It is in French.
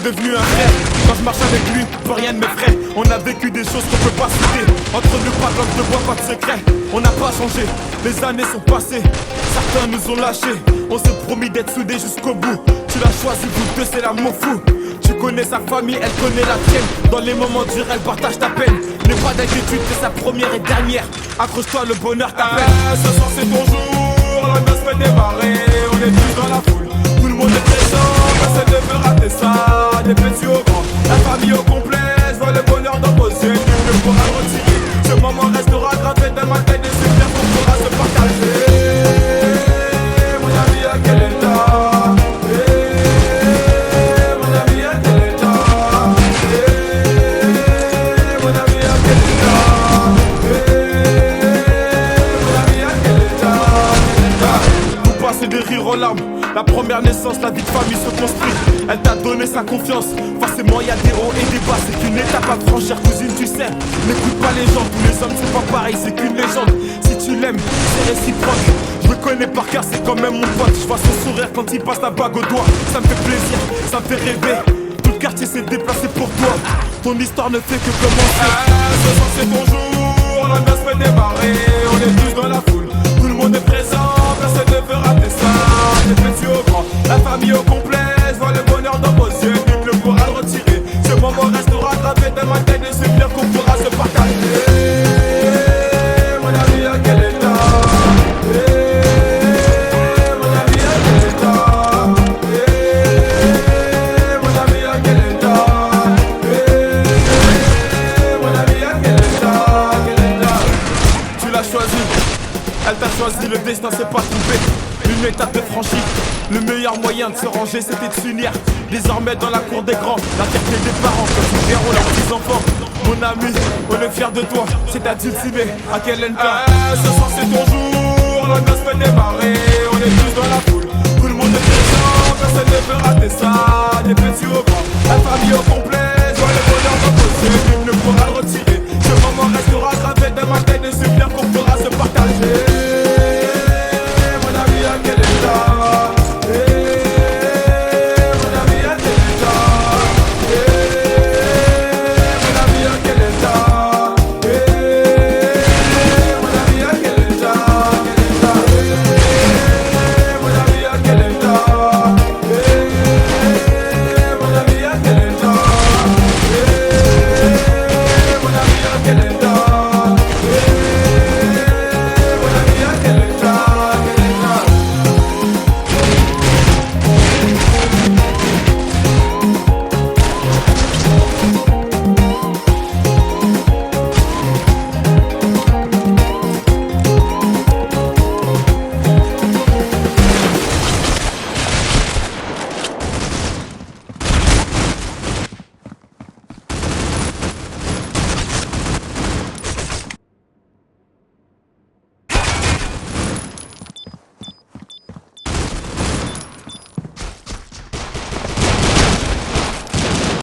devenu un frère. Quand je marche avec lui, plus rien ne m'effraie. On a vécu des choses qu'on peut pas citer. Entre nous, pas de langue de bois, pas de secret. On n'a pas changé, les années sont passées. Certains nous ont lâchés. On s'est promis d'être soudés jusqu'au bout. Tu l'as choisi, vous deux, c'est l'amour fou. Tu connais sa famille, elle connaît la tienne. Dans les moments durs, elle partage ta peine. N'aie pas d'inquiétude, c'est sa première et dernière. Accroche-toi, le bonheur t'appelle. Ce soir c'est ton jour, la noce fait démarrer. On est tous dans la foule, tout le monde est présent. Personne ne veut rater ça, des petits au grand. La famille au complet, je vois le bonheur dans vos yeux. Nul ne pourra le retirer. Ce moment restera gravé dans ma tête. Et c'est bien qu'on pourra se partager. Mon ami, à quel état? Des rires aux larmes, la première naissance, la vie de famille se construit. Elle t'a donné sa confiance, forcément y a des hauts et des bas. C'est qu'une étape à franchir, cousine, tu sais. N'écoute pas les gens, tous les hommes c'est pas pareil, c'est qu'une légende. Si tu l'aimes, c'est réciproque. Je le connais par cœur, c'est quand même mon pote. Je vois son sourire quand il passe la bague au doigt. Ça me fait plaisir, ça me fait rêver. Tout le quartier s'est déplacé pour toi. Ton histoire ne fait que commencer. Ce soir c'est ton jour, la noce fait démarrer. On est tous dans la foule, tout le monde est présent. Personne ne veut rater ça, des petits au grand. La famille au complet, je vois le bonheur dans vos yeux. Nul ne pourra le retirer. Ce moment restera gravé dans ma tête. Et c'est bien qu'on pourra se partager. Mon ami, à quel état? Mon ami, à quel état? Mon ami, à quel état? Mon ami, à quel état? Tu l'as choisi, elle t'a choisi, le destin s'est pas trompé. Une étape de franchie, le meilleur moyen de se ranger c'était de s'unir. Désormais dans la cour des grands, la fierté des parents quand ils verront leurs petits enfants. Mon ami, on est fiers de toi, c'est à Dulciné, à Kelenka. Ce soir c'est ton jour, la noce fait démarrer. On est tous dans la foule, tout le monde est présent. Personne ne veut rater ça, des petits au grand. La famille au